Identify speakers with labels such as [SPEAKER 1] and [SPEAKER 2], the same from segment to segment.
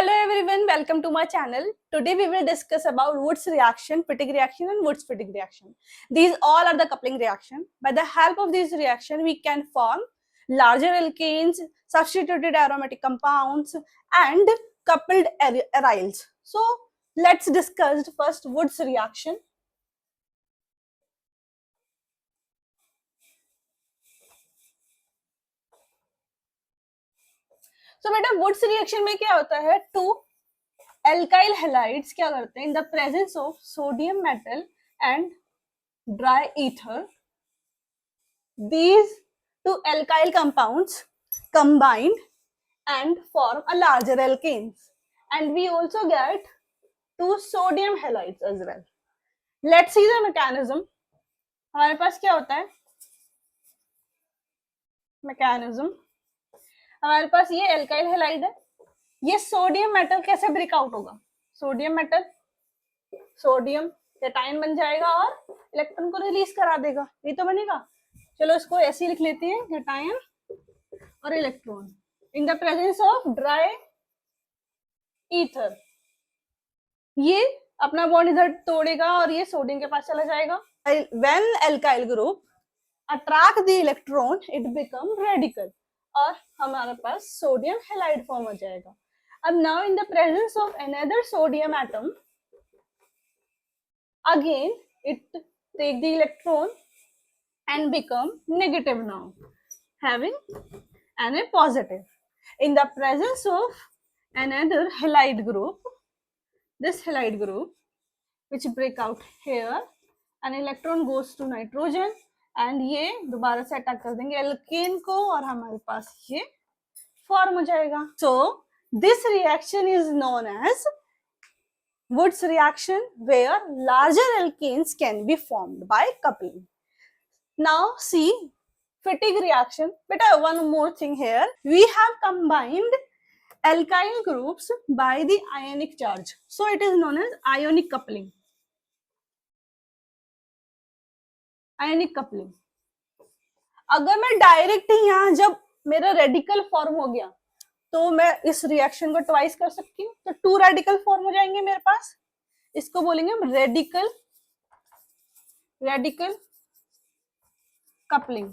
[SPEAKER 1] Hello everyone, welcome to my channel. Today we will discuss about Wurtz reaction, Fittig reaction and Wurtz-Fittig reaction. These all are the coupling reaction. By the help of this reaction, we can form larger alkanes, substituted aromatic compounds and coupled aryls. So let's discuss first Wurtz reaction. So बेटा Wurtz reaction में क्या होता है? Two alkyl halides क्या करते हैं? In the presence of sodium metal and dry ether, these two alkyl compounds combine and form a larger alkanes, and we also get two sodium halides as well. Let's see the mechanism. हमारे पास क्या होता है? mechanism हमारे पास ये alkyl halide है. ये sodium metal कैसे break out होगा? सोडियम मेटल सोडियम कैटायन बन जाएगा और इलेक्ट्रॉन को रिलीज करा देगा. ये तो बनेगा. चलो इसको ऐसे ही लिख लेते हैं, कैटायन और electron in the presence of dry ether. ये अपना बॉन्ड इधर तोड़ेगा और ये सोडियम के पास चला जाएगा. When alkyl group attract the electron it become radical और हमारे पास सोडियम हैलाइड फॉर्म हो जाएगा. अब now in the presence of another sodium atom again it take the electron and become negative now, having Na positive. In the presence of another halide group, this halide group which break out here, an electron goes to nitrogen and ये दोबारा से attack कर देंगे alkene को और हमारे पास ये form हो जाएगा. So this reaction is known as Wurtz reaction, where larger alkanes can be formed by coupling. Now see Fittig reaction. But one more thing here. We have combined alkyl groups by the ionic charge. So it is known as ionic coupling. Ionic coupling. अगर मैं direct ही यहाँ जब मेरा radical form हो गया तो मैं इस रिएक्शन को ट्वाइस कर सकती हूँ. तो टू रेडिकल फॉर्म हो जाएंगे मेरे पास. इसको बोलेंगे हम रेडिकल कपलिंग.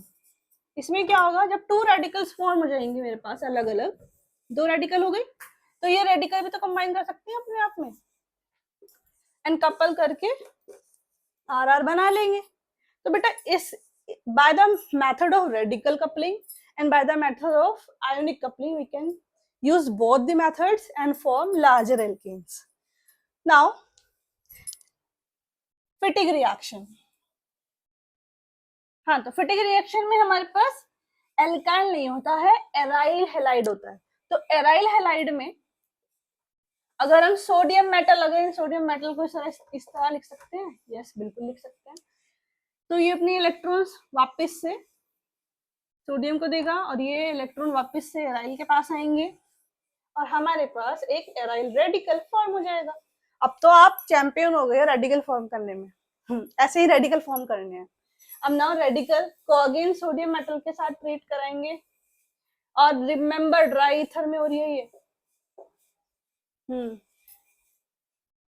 [SPEAKER 1] इसमें क्या होगा, जब टू रेडिकल्स फॉर्म हो जाएंगे मेरे पास अलग अलग, दो रेडिकल हो गई, तो ये रेडिकल भी तो कंबाइन कर सकते हैं अपने आप में एंड कपल करके आर बना लेंगे. तो बेटा इस by the method of radical coupling and by the method of ionic coupling we can use both the methods and form larger alkanes. Now Fittig reaction. हाँ, तो फिटिग रिएक्शन में हमारे पास एल्काइल नहीं होता है, एराइल हैलाइड होता है. तो एराइल हैलाइड में अगर हम सोडियम मेटल अगर सोडियम मेटल को इस तरह लिख सकते हैं. यस, बिल्कुल लिख सकते हैं. तो ये अपने इलेक्ट्रॉन्स वापस से सोडियम को देगा और ये इलेक्ट्रॉन वापस से एराइल के पास आएंगे और हमारे पास एक एराइल रेडिकल फॉर्म हो जाएगा. अब तो आप चैंपियन हो गए रेडिकल फॉर्म करने में. ऐसे ही रेडिकल फॉर्म करने हैं. अब नाउ रेडिकल को अगेन सोडियम मेटल के साथ ट्रीट कराएंगे और रिमेम्बर ड्राई ईथर में हो रही है ये.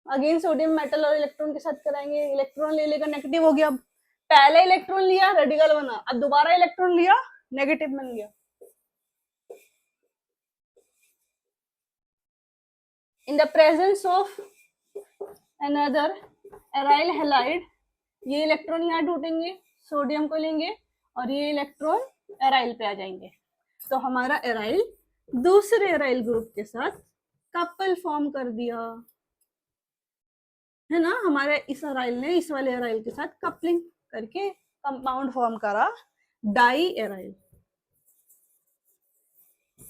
[SPEAKER 1] अगेन सोडियम मेटल और इलेक्ट्रॉन के साथ कराएंगे. इलेक्ट्रॉन ले लेगा, नेगेटिव हो गया. अब पहले इलेक्ट्रॉन लिया रेडिकल बना, अब दोबारा इलेक्ट्रॉन लिया नेगेटिव बन गया. इन the presence of another aryl halide ये इलेक्ट्रॉन यहाँ ढूंढेंगे, सोडियम को लेंगे और ये इलेक्ट्रॉन एराइल पे आ जाएंगे. तो हमारा एराइल दूसरे एराइल ग्रुप के साथ कपल फॉर्म कर दिया है ना. हमारे इस एराइल ने इस वाले एराइल के साथ कपलिंग करके कंपाउंड फॉर्म करा डाई एराइल.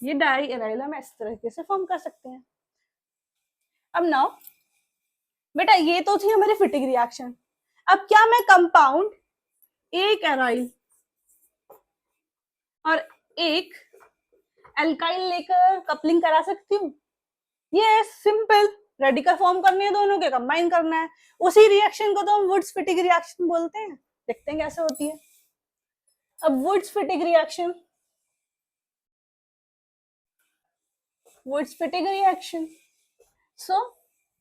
[SPEAKER 1] ये डाई एराइल हम इस तरीके से फॉर्म कर सकते हैं. अब नाउ बेटा ये तो थी हमारी फिटिग रिएक्शन. अब क्या मैं कंपाउंड एक एराइल और एक एल्काइल लेकर कपलिंग करा सकती हूँ? ये सिंपल. रेडिकल फॉर्म करने हैं, दोनों के कंबाइन करना है. उसी रिएक्शन को तो हम वुड्स फिटिग रिएक्शन बोलते हैं. देखते हैं कैसे होती है. अब Wurtz Fittig reaction So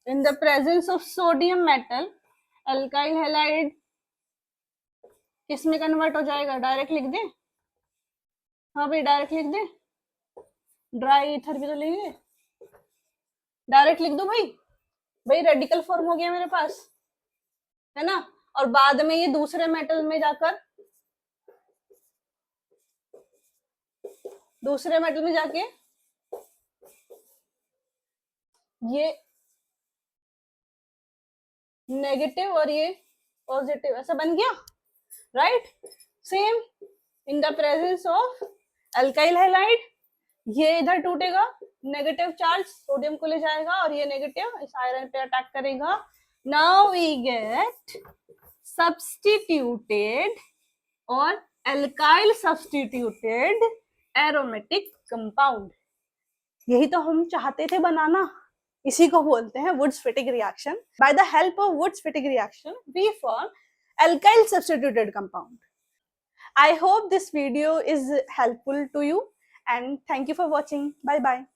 [SPEAKER 1] in the presence of sodium metal, alkyl halide किस में कन्वर्ट हो जाएगा? डायरेक्ट लिख दे? हाँ भाई डायरेक्ट लिख दे, ड्राई ईथर भी तो लेंगे, डायरेक्ट लिख दो भाई। भाई रेडिकल फॉर्म हो गया मेरे पास, है ना। और बाद में ये दूसरे मेटल में जाकर, दूसरे मेटल में जाके ये नेगेटिव और ये पॉजिटिव ऐसा बन गया, right. Same in the presence of alkyl halide, ये इधर टूटेगा, नेगेटिव चार्ज सोडियम को ले जाएगा और ये नेगेटिव इस आयरन पे अटैक करेगा। नाउ वी गेट सब्स्टिट्यूटेड और अल्काइल सब्स्टिट्यूटेड एरोमेटिक कंपाउंड। यही तो हम चाहते थे बनाना, इसी को बोलते हैं Wurtz-Fittig reaction. By the help of Wurtz-Fittig reaction, we form alkyl substituted compound. I hope this video is helpful to you and thank you for watching. Bye bye.